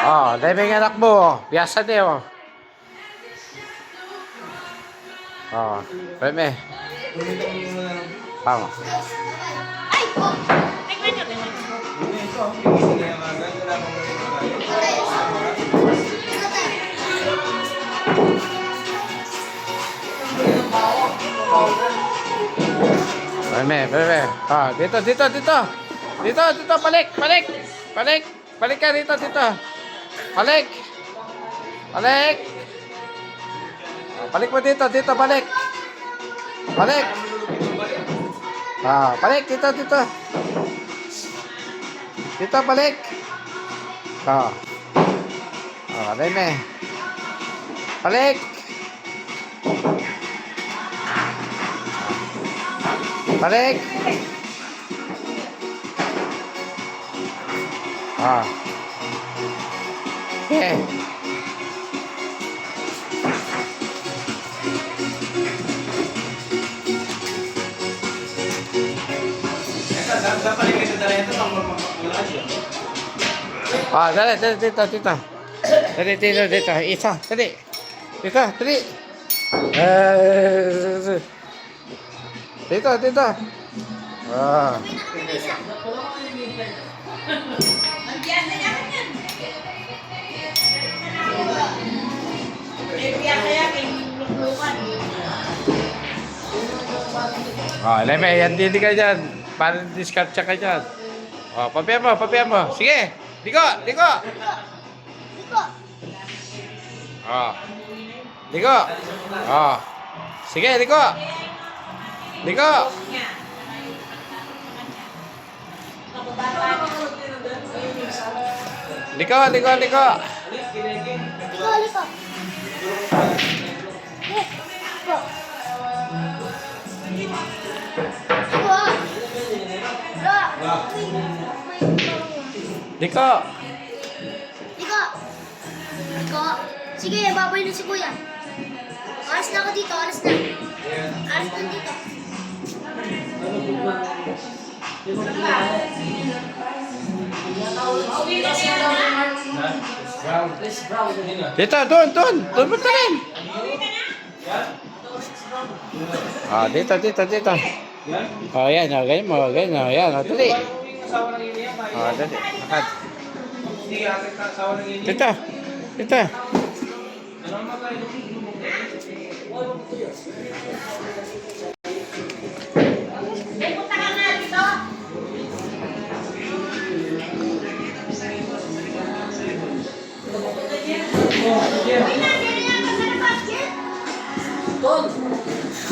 Oh, dahil may anak mo. Biyasa din, oh. Oh, preme. Tama. Ay! Oh! Tingnan nyo, tingnan nyo. Preme. Ah, dito. Dito, balik. Balik ka dito. Balik. Ah, balik mo dito, balik. Ah, balik dito. Dito, balik. Ah. Ah, preme. Balik. Balik. Ah. Okay. Ah, dali, dito. Dito. Isa, dali. Dito. Dito. Ah. Ang biyasa yakin yan. Biyasa yakin, luklukan. Ah, leme, yan din ka dyan. Para discard ka dyan. Oh, papihan mo. Sige, liko. Liko. Ah. Liko. Ah. Sige, liko. Liko. Liko. Liko. Liko. Sige, babay na si Kuya. Aras na ako dito, aras na. Aras na dito. Dito, doon. Doon mo rin. Ah, dito. Oh, yan. Oh, ganyan mo. Yan, oh, dali. Oh, dali. Lakad. Dito. Punta ka na dito. Uy, nandiyan na, basta na basket.